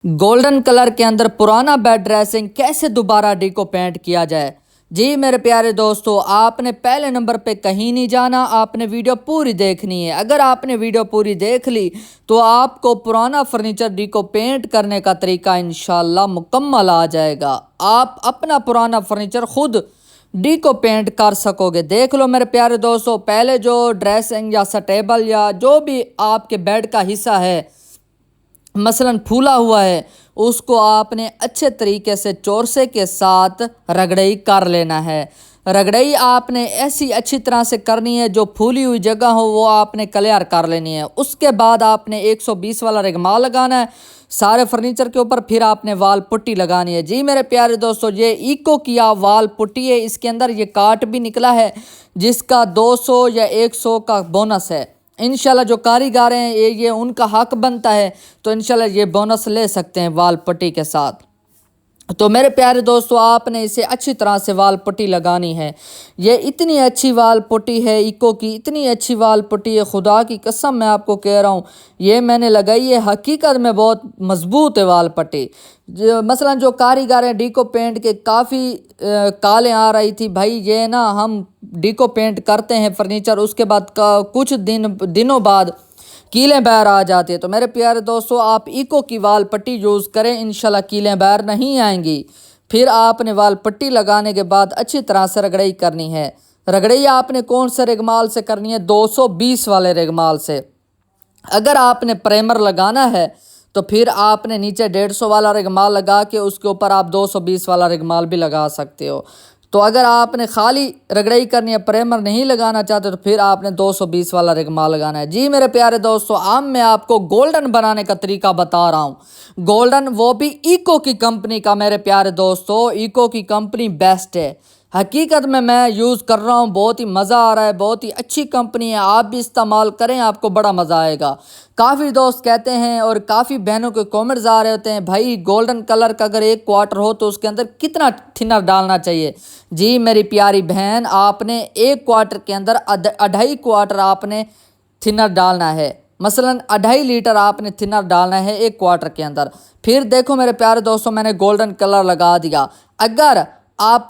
Golden colour के अंदर पुराना बेड ड्रेसिंग कैसे दोबारा डीको पेंट किया जाए। जी मेरे प्यारे दोस्तों, आपने पहले नंबर पे कहीं नहीं जाना, आपने वीडियो पूरी देखनी है। अगर आपने वीडियो पूरी देख ली तो आपको पुराना फर्नीचर डीको पेंट करने का तरीका इंशाल्लाह मुकम्मल आ जाएगा। आप अपना पुराना फर्नीचर खुद डीको पेंट कर सकोगे। देख लो मेरे प्यारे दोस्तों, पहले जो ड्रेसिंग या स्टेबल या जो भी आपके बेड का हिस्सा है मसलन फूला हुआ है, उसको आपने अच्छे तरीके से चोरसे के साथ रगड़ई कर लेना है। रगड़ई आपने ऐसी अच्छी तरह से करनी है, जो फूली हुई जगह हो वो आपने क्लियर कर लेनी है। उसके बाद आपने 120 वाला रेगमाल लगाना है सारे फर्नीचर के ऊपर, फिर आपने वाल पुट्टी लगानी है। जी मेरे प्यारे दोस्तों, ये इको किया वाल पुट्टी है, इसके अंदर ये काट भी निकला है जिसका 200 या 100 का बोनस है। इंशाल्लाह जो कारीगर हैं ये उनका हक बनता है, तो इंशाल्लाह ये बोनस ले सकते हैं वाल पट्टी के साथ। तो मेरे प्यारे दोस्तों, आपने इसे अच्छी तरह से वाल पट्टी लगानी है। ये इतनी अच्छी वाल पट्टी है इको की, इतनी अच्छी वाल पट्टी है, खुदा की कसम मैं आपको कह रहा हूँ, ये मैंने लगाई है, हकीकत में बहुत मजबूत है वाल पट्टी। मसलन जो कारीगर हैं डीको पेंट के काफ़ी कालें आ रही थी, भाई ये ना हम डीको पेंट करते हैं फर्नीचर, उसके बाद कुछ दिनों बाद कीलें बाहर आ जाती है। तो मेरे प्यारे दोस्तों, आप इको की वाल पट्टी यूज़ करें, इंशाल्लाह कीलें बाहर नहीं आएंगी। फिर आपने वाल पट्टी लगाने के बाद अच्छी तरह से रगड़ई करनी है। रगड़ई आपने कौन से रेगमाल से करनी है? 220 वाले रेगमाल से। अगर आपने प्राइमर लगाना है तो फिर आपने नीचे 150 वाला रेगमाल लगा के उसके ऊपर आप 220 वाला रेगमाल भी लगा सकते हो। तो अगर आपने खाली रगड़ई करनी है, प्राइमर नहीं लगाना चाहते, तो फिर आपने 220 वाला रेगमाल लगाना है। जी मेरे प्यारे दोस्तों, अब मैं आपको गोल्डन बनाने का तरीका बता रहा हूँ। गोल्डन वो भी इको की कंपनी का। मेरे प्यारे दोस्तों, इको की कंपनी बेस्ट है, हकीकत में मैं यूज़ कर रहा हूँ, बहुत ही मज़ा आ रहा है, बहुत ही अच्छी कंपनी है। आप भी इस्तेमाल करें, आपको बड़ा मज़ा आएगा। काफ़ी दोस्त कहते हैं और काफ़ी बहनों के कमेंट्स आ रहे होते हैं, भाई गोल्डन कलर का अगर 1 क्वार्टर हो तो उसके अंदर कितना थिनर डालना चाहिए। जी मेरी प्यारी बहन, आपने 1 क्वार्टर के अंदर 2.5 क्वार्टर आपने थिनर डालना है। मसलन 2.5 लीटर आपने थिनर डालना है 1 क्वार्टर के अंदर। फिर देखो मेरे प्यारे दोस्तों, मैंने गोल्डन कलर लगा दिया। अगर आप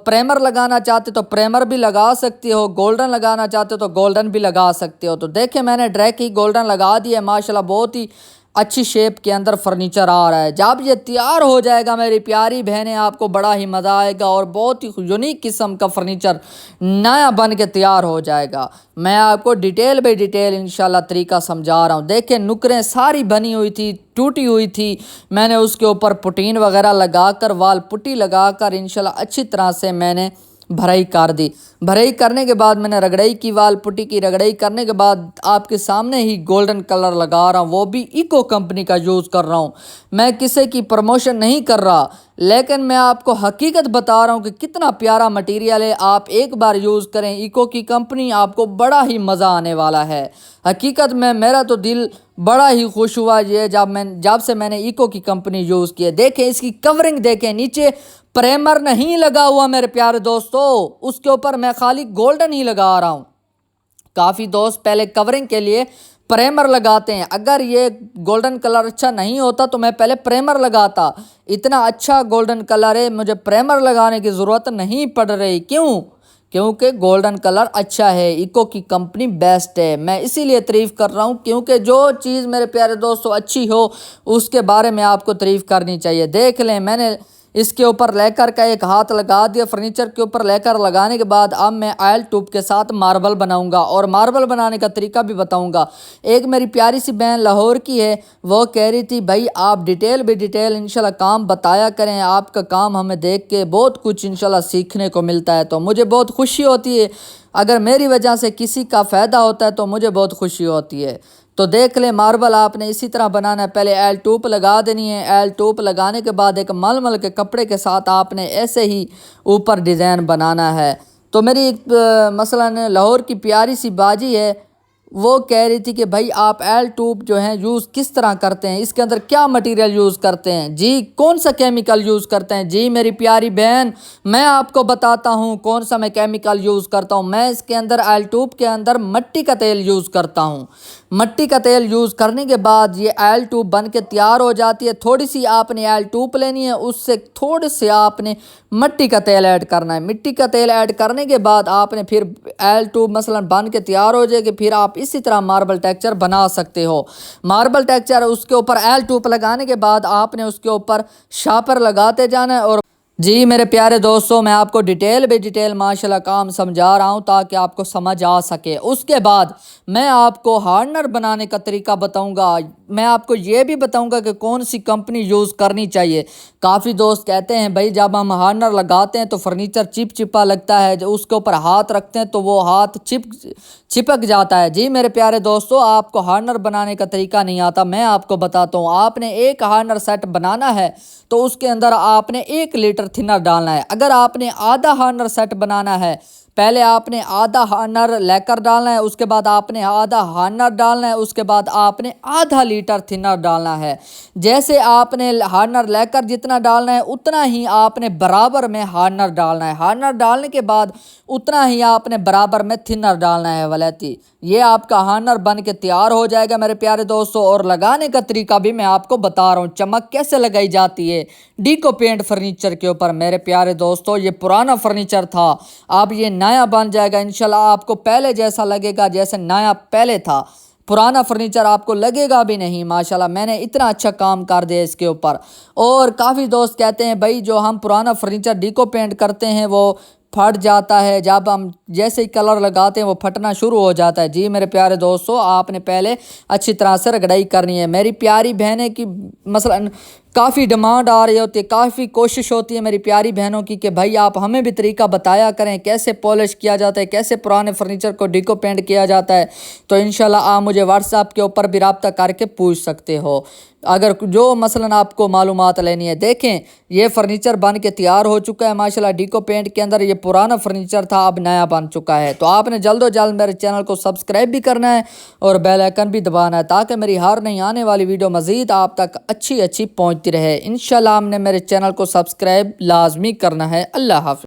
प्राइमर लगाना चाहते तो प्राइमर भी लगा सकते हो, गोल्डन लगाना चाहते हो तो गोल्डन भी लगा सकते हो। तो देखिए मैंने डायरेक्ट ही गोल्डन लगा दिया, माशाल्लाह बहुत ही अच्छी शेप के अंदर फर्नीचर आ रहा है। जब ये तैयार हो जाएगा मेरी प्यारी बहनें, आपको बड़ा ही मज़ा आएगा और बहुत ही यूनिक किस्म का फर्नीचर नया बन के तैयार हो जाएगा। मैं आपको डिटेल बाई डिटेल इंशाल्लाह तरीका समझा रहा हूँ। देखिए नुकरें सारी बनी हुई थी, टूटी हुई थी, मैंने उसके ऊपर पुटीन वगैरह लगाकर वाल पुट्टी लगाकर इंशाल्लाह अच्छी तरह से मैंने भराई कर दी। भराई करने के बाद मैंने रगड़ई की वाल पुट्टी की। रगड़ई करने के बाद आपके सामने ही गोल्डन कलर लगा रहा हूँ, वो भी इको कंपनी का यूज़ कर रहा हूँ। मैं किसी की प्रमोशन नहीं कर रहा, लेकिन मैं आपको हकीकत बता रहा हूँ कि कितना प्यारा मटेरियल है। आप एक बार यूज़ करें इको की कंपनी, आपको बड़ा ही मज़ा आने वाला है। हकीकत में मेरा तो दिल बड़ा ही खुश हुआ ये जब से मैंने इको की कंपनी यूज़ की है। देखें इसकी कवरिंग, देखें नीचे प्राइमर नहीं लगा हुआ मेरे प्यारे दोस्तों, उसके ऊपर मैं खाली गोल्डन ही लगा रहा हूँ। काफ़ी दोस्त पहले कवरिंग के लिए प्राइमर लगाते हैं। अगर ये गोल्डन कलर अच्छा नहीं होता तो मैं पहले प्राइमर लगाता। इतना अच्छा गोल्डन कलर है, मुझे प्राइमर लगाने की ज़रूरत नहीं पड़ रही। क्यों? क्योंकि गोल्डन कलर अच्छा है, इको की कंपनी बेस्ट है। मैं इसीलिए तारीफ़ कर रहा हूँ, क्योंकि जो चीज़ मेरे प्यारे दोस्तों अच्छी हो उसके बारे में आपको तारीफ़ करनी चाहिए। देख लें, मैंने इसके ऊपर लेकर का एक हाथ लगा दिया, फर्नीचर के ऊपर लेकर लगाने के बाद अब मैं ऑयल ट्यूब के साथ मार्बल बनाऊंगा और मार्बल बनाने का तरीका भी बताऊंगा। एक मेरी प्यारी सी बहन लाहौर की है, वो कह रही थी भाई आप डिटेल भी डिटेल इंशाल्लाह काम बताया करें, आपका काम हमें देख के बहुत कुछ इंशाल्लाह सीखने को मिलता है। तो मुझे बहुत खुशी होती है, अगर मेरी वजह से किसी का फ़ायदा होता है तो मुझे बहुत खुशी होती है। तो देख ले, मार्बल आपने इसी तरह बनाना है। पहले एल टूप लगा देनी है। एल टूप लगाने के बाद एक मलमल के कपड़े के साथ आपने ऐसे ही ऊपर डिज़ाइन बनाना है। तो मेरी एक मसलन लाहौर की प्यारी सी बाजी है, وہ کہہ رہی تھی کہ بھائی آپ ایل ٹیوب جو ہیں یوز کس طرح کرتے ہیں، اس کے اندر کیا مٹیریل یوز کرتے ہیں، جی کون سا کیمیکل یوز کرتے ہیں۔ جی میری پیاری بہن، میں آپ کو بتاتا ہوں کون سا میں کیمیکل یوز کرتا ہوں۔ میں اس کے اندر ایل ٹیوب کے اندر مٹی کا تیل یوز کرتا ہوں۔ مٹی کا تیل یوز کرنے کے بعد یہ ایل ٹیوب بن کے تیار ہو جاتی ہے۔ تھوڑی سی آپ نے ایل ٹیوب لینی ہے، اس سے تھوڑے سے آپ نے مٹی کا تیل ایڈ کرنا ہے۔ مٹی کا تیل ایڈ کرنے کے بعد آپ نے پھر ایل ٹیوب مثلا بن کے تیار ہو جائے گی، پھر آپ اسی طرح ماربل ٹیکسچر بنا سکتے ہو۔ ماربل ٹیکسچر اس کے اوپر ایل ٹیوب لگانے کے بعد آپ نے اس کے اوپر شاپر لگاتے جانا ہے۔ اور جی میرے پیارے دوستوں، میں آپ کو ڈیٹیل ماشاءاللہ کام سمجھا رہا ہوں تاکہ آپ کو سمجھ آ سکے۔ اس کے بعد میں آپ کو ہارڈنر بنانے کا طریقہ بتاؤں گا۔ میں آپ کو یہ بھی بتاؤں گا کہ کون سی کمپنی یوز کرنی چاہیے۔ کافی دوست کہتے ہیں بھائی جب ہم ہارڈنر لگاتے ہیں تو فرنیچر چپا لگتا ہے، جو اس کے اوپر ہاتھ رکھتے ہیں تو وہ ہاتھ چپک جاتا ہے۔ جی میرے پیارے دوستوں، آپ کو ہارڈنر بنانے کا طریقہ نہیں آتا، میں آپ کو بتاتا ہوں۔ آپ نے ایک ہارڈنر سیٹ بنانا ہے تو اس کے اندر آپ نے 1 لیٹر تھنر ڈالنا ہے۔ اگر آپ نے آدھا ہارڈنر سیٹ بنانا ہے، پہلے آپ نے آدھا ہارڈنر لیکر ڈالنا ہے، اس کے بعد آپ نے آدھا ہارڈنر ڈالنا ہے، اس کے بعد آپ نے آدھا لیٹر تھنر ڈالنا ہے۔ جیسے آپ نے ہارڈنر لیکر جتنا ڈالنا ہے اتنا ہی آپ نے برابر میں ہارڈنر ڈالنا ہے۔ ہارڈنر ڈالنے کے بعد اتنا ہی آپ نے برابر میں تھنر ڈالنا ہے ولیتی۔ یہ آپ کا ہارڈنر بن کے تیار ہو جائے گا میرے پیارے دوستوں۔ اور لگانے کا طریقہ بھی میں آپ کو بتا رہا ہوں، چمک کیسے لگائی جاتی ہے ڈیکو پینٹ فرنیچر کے اوپر۔ میرے پیارے دوستوں، یہ پرانا فرنیچر تھا، اب یہ نیا بن جائے گا انشاءاللہ۔ آپ کو پہلے جیسا لگے گا جیسے نیا پہلے تھا، پرانا فرنیچر آپ کو لگے گا بھی نہیں۔ ماشاءاللہ میں نے اتنا اچھا کام کر دیا اس کے اوپر۔ اور کافی دوست کہتے ہیں بھائی جو ہم پرانا فرنیچر ڈیکو پینٹ کرتے ہیں وہ پھٹ جاتا ہے، جب ہم جیسے ہی کلر لگاتے ہیں وہ پھٹنا شروع ہو جاتا ہے۔ جی میرے پیارے دوستو، آپ نے پہلے اچھی طرح سے رگڑائی کرنی ہے۔ میری پیاری بہنیں کی مثلا کافی ڈیمانڈ آ رہی ہوتی ہے، کافی کوشش ہوتی ہے میری پیاری بہنوں کی کہ بھائی آپ ہمیں بھی طریقہ بتایا کریں کیسے پالش کیا جاتا ہے، کیسے پرانے فرنیچر کو ڈیکو پینٹ کیا جاتا ہے۔ تو انشاءاللہ آپ مجھے واٹس ایپ کے اوپر بھی رابطہ کر کے پوچھ سکتے ہو اگر جو مثلا آپ کو معلومات لینی ہے۔ دیکھیں یہ فرنیچر بن کے تیار ہو چکا ہے ماشاءاللہ ڈیکو پینٹ کے اندر۔ یہ پرانا فرنیچر تھا، اب نیا بن چکا ہے۔ تو آپ نے جلد و جلد میرے چینل کو سبسکرائب بھی کرنا ہے اور بیل آئیکن بھی دبانا ہے تاکہ میری ہر نئی آنے والی ویڈیو مزید آپ تک اچھی پہنچتی رہے۔ انشاءاللہ ہم نے میرے چینل کو سبسکرائب لازمی کرنا ہے۔ اللہ حافظ۔